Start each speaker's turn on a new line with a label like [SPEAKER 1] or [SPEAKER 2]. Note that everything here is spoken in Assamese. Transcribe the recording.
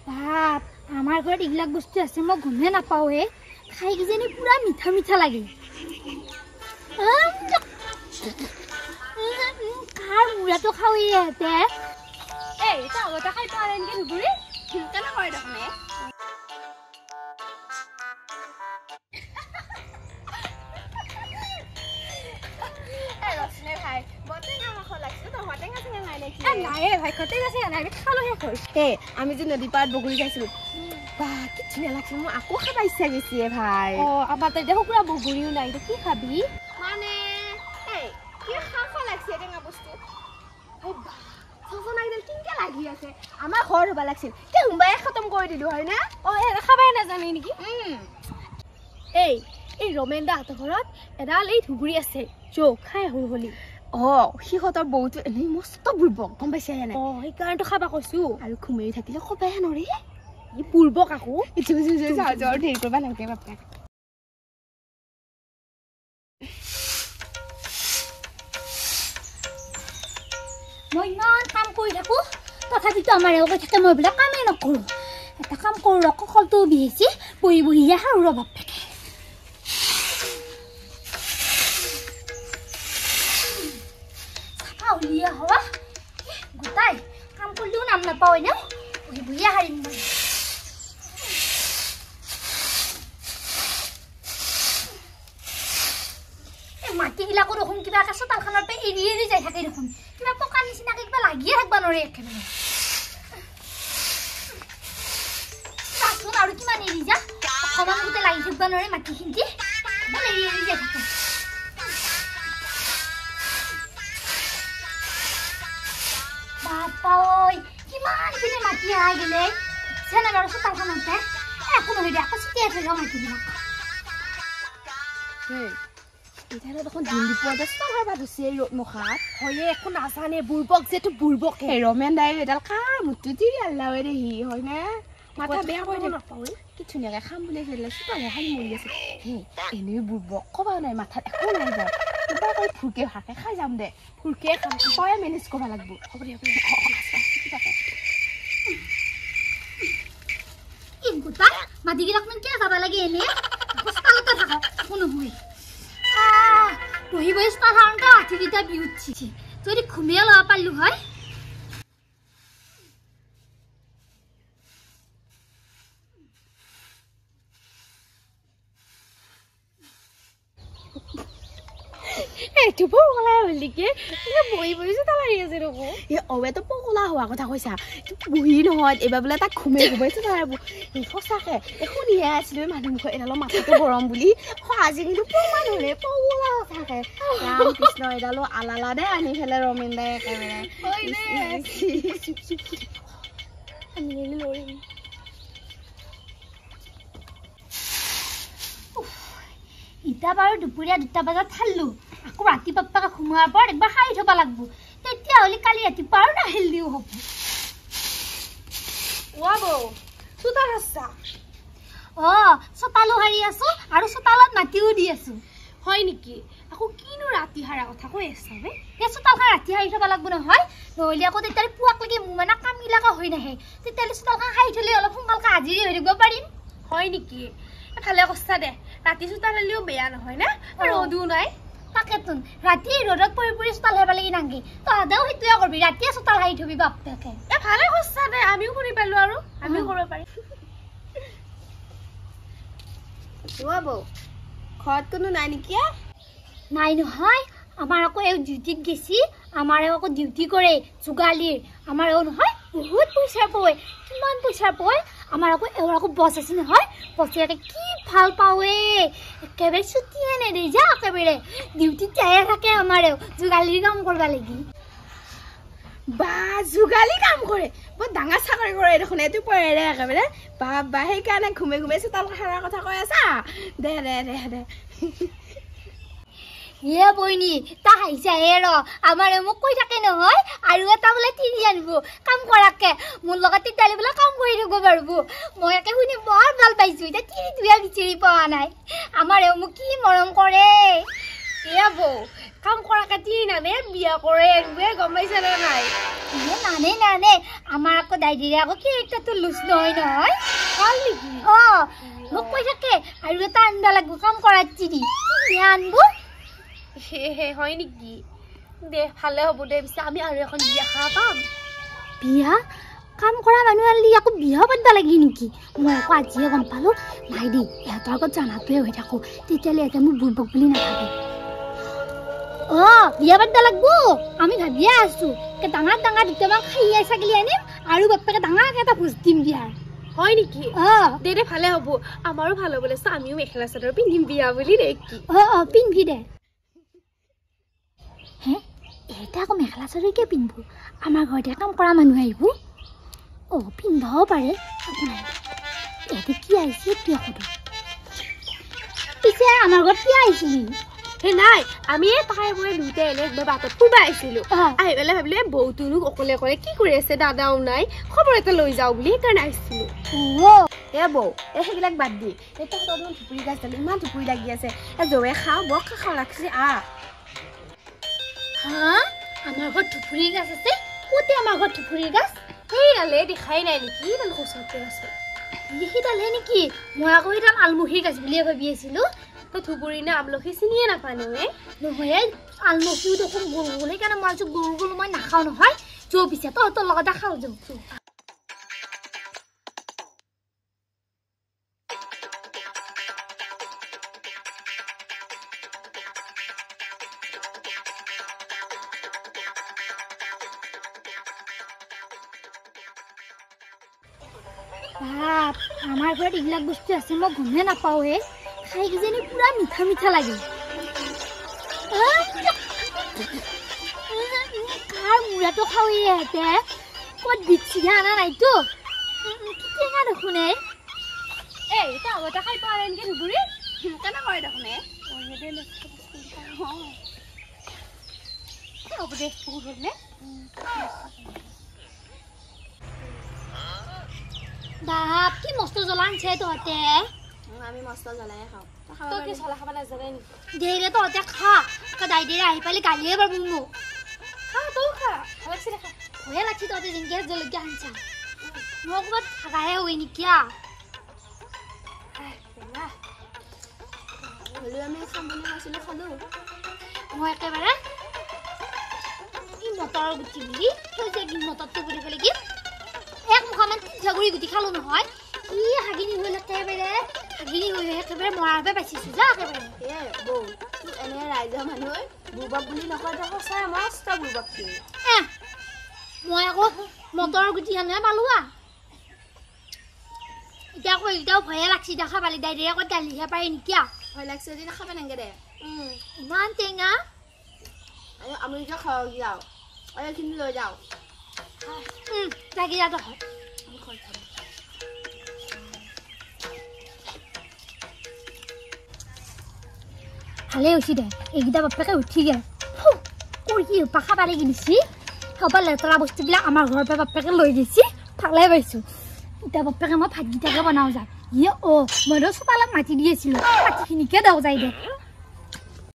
[SPEAKER 1] বাপ আমাৰ ঘৰত ইগলাক বস্তু আছে মই গমে নাপাওঁ হে খাই কিজনী পুৰা মিঠা মিঠা লাগে খাৰ মুৰাটো খাওঁ ইয়াতে
[SPEAKER 2] এই এটা আগতে খাই পোৱা নাই নেকি ধুবুৰী কেনে কৰে দেখোন আমি যে নদী পাৰত বগৰী খাইছিলো বাহ কি ধুনীয়া লাগছে মোৰ আকৌ খাব ইচ্ছা গৈছে ভাই আমাৰ তাত দেখো পুৰা বগৰীও নাই কি খাবি মানে কি খাব লাগছে টেঙা বস্তু লাগি আছে আমাৰ ঘৰ হবা লাগছিল কি হুম্বাই খতম কৰি দিলো হয় না খাবাই নাজানে নেকি এই ৰমেন দা হাতৰ ঘৰত এডাল এই ধুবুৰী আছে জোক খাই হল হলি সিহঁতৰ বহুতো এনেই মস্ত বুৰ্বক গম পাইছে নাই সেইকাৰণেতো খাবা কৈছো আৰু খুমেৰি থাকিলে কবাই নৰে ই বুৰ্বক আকৌ জ্বৰ ধেৰ কৰিব নালাগে বাপেক
[SPEAKER 1] মই ইমান কাম কৰি থাকো তথাপিতো আমাৰ এওঁকে থাকে মই বোলে কামেই নকৰো এটা কাম কৰো ৰ কঁকলটো বিহিছি বহি বহিয়ে সাৰো ৰ বাপেকে চাফা উলিয়া হবা গোটাই কাম কৰিলেও নাম নাপাওঁ এনেও বহি বহিয়ে সাৰিম মই মাটিগিলাকো দেখোন কিবা এটা চোতালখনৰ পৰা এৰি এৰি যাই থাকে দেখোন কিবা পকা নিচিনাকে কিবা লাগিয়ে থাকিব নোৱাৰে একেবাৰে আৰু কিমান এৰি যা অকণমান গোটেই লাগি থাকিব নোৱাৰে মাটিখিনিতে ইমান এৰি এৰি যাই থাকে বাপা ঐ কিমানখিনি মাটি আহি গেলে চেনে বাৰু চোতালখনতে একো নহয় দে আকৌ চিটিয়াই থৈ যাওঁ মাটিবিলাক
[SPEAKER 2] ইথানে দেখোন দিন দুপৰতে চহাৰ ভাত হৈছে এই ৰ'দ মুখাত হয়ে একো নাজানে বুৰ্বক যেটো বুৰ্বকে ৰমেন দাই এডাল কাৰ মুটু তিৰি আল্লাৱে দেহি হয়নে মাথা বেয়া কৰি নাপাওঁ কি ধুনীয়াকৈ খাম বুলি খেলিলে চোতালে খালি মৰি আছে এনেই বুৰ্বক ক'বা নাই মাথাত একো নাই যায় কিবা কৰি ফুৰকে ভাকে খাই যাম দে ফুৰকে খাম তই মেনেজ কৰিব লাগিব হ'ব দে
[SPEAKER 1] গোটা মাটিগিলাক মান কিয় যাব লাগে এনে চোতালতে থাকক কোনো হয় বহি বহি চোতালখনতে আঠিকেইটা বিউঠি যদি ঘুমিয়ে ল'ব পাৰিলো হয়
[SPEAKER 2] এইটো পগলা হলি কি বহি বহি চোতাল আহি আছে দেখোন এই অৱেতো পগলা হোৱা কথা কৈছা বহি নহয় এইবাৰ বোলে তাক ঘুমে ঘুমাই চোতাল সঁচাকে শুনিহে আছিলো মানুহ মুখত এডালৰ মাথাটো গৰম বুলি আজি কিন্তু প্ৰমাণ হলে পগলা সঁচাকে ৰাম কৃষ্ণ এডালো আলালা দে আনি পেলাই ৰমেন দাই একেবাৰে
[SPEAKER 1] ইটা বাৰু দুপৰীয়া 2টা বজাত খালো আকৌ ৰাতি পাপ্পাকে ঘুমোৱাৰ পৰ একবাৰ খাই থব লাগিব তেতিয়া হলি কালি ৰাতিপুৱা আৰু না হেল্ডিও হ'ব
[SPEAKER 2] ওয়াবো চোতাল হাসা
[SPEAKER 1] চোতালো হাৰি আছো আৰু চোতালত মাটিও দি আছো
[SPEAKER 2] হয় নেকি আকৌ কিনো ৰাতি হাৰা কথা কৈ আছা বে
[SPEAKER 1] এই চোতালখন ৰাতি হাৰি থব লাগিব নহয় নহ'লে আকৌ তেতিয়া পুৱাক লাগি মানে কামিলাকা হৈ নাহে তেতিয়া চোতালখন হাৰি থলে অলপ সোনকালকে হাজিৰি হৈ থাকিব পাৰিম
[SPEAKER 2] হয় নেকি ভালে কষ্ট দে ৰাতি চোতাল হলেও বেয়া নহয় না ৰ'দো নাই
[SPEAKER 1] তাকেতোন ৰাতি ৰ'দত পৰি পৰি চোতাল হাৰিব লাগি নাংগে তহঁতেও সেইটোৱে কৰবি ৰাতিয়ে চোতাল হাৰি থবি বাপেকে
[SPEAKER 2] ভালে কষ্ট দে আমিও কৰি পালো আৰু আমিও কৰিব পাৰিম ওয়াবো ঘৰত কোনো নাই নেকি
[SPEAKER 1] নাই নহয় আমাৰ আকৌ এই ডিউটিত গেছি আমাৰ আকৌ ডিউটি কৰে যোগালীৰ আমাৰ নহয় বহুত পইচা পায় কিমান পইচা পায় আমাৰ আকৌ বছ আছে নহয় বছতে কি ভাল পাৱে একেবাৰে ছুটিয়ে নেদেই যা একেবাৰে ডিউটিত যায়ে থাকে আমাৰ যোগালীৰ কাম কৰবা লাগি
[SPEAKER 2] বা যোগালী কাম কৰে বৰ ডাঙৰ চাকৰি কৰে দেখোন এইটো পৰে একেবাৰে বা সেইকাৰণে ঘুমে ঘুমে চোতাল সাৰাৰ কথা কৈ আছা দে দে দে দে
[SPEAKER 1] ইয়ে বইনি তা হাইছা ৰ আমাৰ মোক কৈ থাকে নহয় আৰু এটা বোলে তিৰি আনিব কাম কৰাকে মোৰ লগত তিতালি বোলে কাম কৰি থাকিব পাৰিব মই একে শুনি বৰ ভাল পাইছো এতিয়া তিৰি দুয়া বিচাৰি পোৱা নাই আমাৰ মোক কি মৰম কৰে
[SPEAKER 2] এয়া বৌ কাম কৰা কাটি নানে বিয়া কৰে এনে গম পাইছা নে নাই
[SPEAKER 1] নানে আমাৰ আকৌ দাইদিৰে আকৌ কি একটাটো লুচ নহয়
[SPEAKER 2] ভাল নেকি
[SPEAKER 1] মোক কৈ থাকে আৰু এটা আনবা লাগব কাম কৰাত চিৰি আনবো
[SPEAKER 2] হে হয় নেকি দে ভালে হ'ব দে পিছে আমি আৰু এখন বিয়া খাব পাম
[SPEAKER 1] বিয়া কাম কৰা মানুহ আলি আকৌ বিয়া পাতিব লাগি নেকি মই আকৌ আজিয়ে গম পালো নাই দেই ইহঁতৰ আগত জানাটোৱে হৈ থাকো তেতিয়াহ'লে এটা মোক বুৰ্বক বুলি নাভাবে বিয়া পাতিব লাগব আমি ভাবিয়ে আছো ডাঙৰ ডাঙৰ দুটামান খাইয়া ছাগলী আনিম আৰু বাপেকে ডাঙৰকে এটা ভোজ দিম বিয়াৰ
[SPEAKER 2] হয় নেকি দে ভালে হ'ব আমাৰো ভাল হ'ব লৈছে আমিও মেখেলা চাদৰ পিন্ধিম বিয়া বুলি দে কি
[SPEAKER 1] পিন্ধবি দে হে এটা আকৌ মেখেলা চাদৰকে পিন্ধবো আমাৰ ঘৰতে কাম কৰা মানুহ আহিব পিন্ধাও পাৰে ইয়াতে কি আহিছে কিয় সোধো পিছে আমাৰ ঘৰত কি আহিছিলি
[SPEAKER 2] নাই আমি তাই মই দুটাই এনে একবাৰ বাটত ফুৰিব আহিছিলো আহি পেলাই ভাবিলো বৌটোনো অকলে অকলে কি কৰি আছে দাদাও নাই খবৰ এটা লৈ যাওঁ বুলি সেইকাৰণে আহিছিলো বৌ সেইবিলাক বাদ দি এটা ধুপুৰি গাছ দালি ইমান ধুপুৰি লাগি আছে জৱে খাওঁ বৰ খাওঁ লাগছে
[SPEAKER 1] আমাৰ ঘৰত ধুপুৰি গাছ আছে ক'তে আমাৰ ঘৰত ধুপুৰি গাছ
[SPEAKER 2] সেইডালে দেখাই নাই নেকি ইডাল ওচৰতে আছে
[SPEAKER 1] সেইডালহে নেকি মই আকৌ সেইডাল আলমুখি গাছ বুলিয়ে ভাবি আছিলো
[SPEAKER 2] তো ধুপুৰি নে আমলখি চিনিয়ে নাপানো
[SPEAKER 1] নহয় আলমুখিও দেখোন গোল গোল সেইকাৰণে মই আছো গোল গোল মই নাখাওঁ নহয় যৌ পিছে তহঁতৰ লগতে খাওঁ যৌ আমাৰ ঘৰত এইবিলাক বস্তু আছে মই গমে নাপাওঁ খাই কিজানি পুৰা মিঠা মিঠা লাগে কাৰ মূৰাটো খাওঁ ইহঁতে ক'ত বিচিহে অনা নাইতো টেঙা দেখোন
[SPEAKER 2] আগতে খাই পোৱা নাই নেকি ধুপুৰি কেনে কৰে দেখোন হ'ব দে বহুত হ'ল নে
[SPEAKER 1] বাপ কি মস্ত জ্বলা আনছে তহঁতে
[SPEAKER 2] আমি মস্ত জ্বলাই খাওঁ তই কি জ্বলা খাব নাজানে নেকি
[SPEAKER 1] দেৰে তহঁতে খা দাইদেৰে আহি পালে গালিয়ে পাব মোক
[SPEAKER 2] খা তই খা লাগছি দেখা
[SPEAKER 1] ভয়ে লাগছি তহঁতে যেনেকৈ জলকীয়া আনছা মই ক'ৰবাত থাকাহে হয় নেকি
[SPEAKER 2] হ'লেও আমি খাম বুলি কৈছিলোঁ খালোঁ
[SPEAKER 1] মই একেবাৰে কি মটৰৰ গুটি বুলি কৈছে কি মটৰটো বুলি ক'লে কি এক মুখামান পিঠাগুড়ি গুটি খালোঁ নহয় কি হাগিনি হ'ল একেবাৰে হাগিনি হৈ একেবাৰে মৰাৰ বাবে পাইছিলোঁ যা একেবাৰে
[SPEAKER 2] বৌ এনে ৰাইজৰ মানুহ বুৰ্বক বুলি নকয় যে সঁচাই মস্ত বুৰ্বক কিনি
[SPEAKER 1] মই আকৌ মটৰৰ গুটি আনে পালোঁ এতিয়া আকৌ এইকেইটাও ভয়ে লাগছি দেখা পালি দাইদেৰে আকৌ গালিহে পাৰে নেকি
[SPEAKER 2] ভয় লাগছে যদি নাখাব নেকি দে
[SPEAKER 1] ইমান টেঙা
[SPEAKER 2] আমি এতিয়া খাওঁ যাওঁ এইখিনি লৈ যাওঁ
[SPEAKER 1] লাগি যা তহঁত ভালেই হৈছে দে এইকেইটা বাপেকে উঠি গে কি পাখা পাৰি কিনিছি সবাৰ লেতেৰা বস্তুবিলাক আমাৰ ঘৰৰ পৰা বাপেকে লৈ গৈছি ভালে পাইছোঁ এতিয়া বাপেকে মই ভাতকেইটাকে বনাওঁ যাম মইতো চোপালাক মাতি দি আছিলোঁ মাটিখিনিকে দাও যাই দে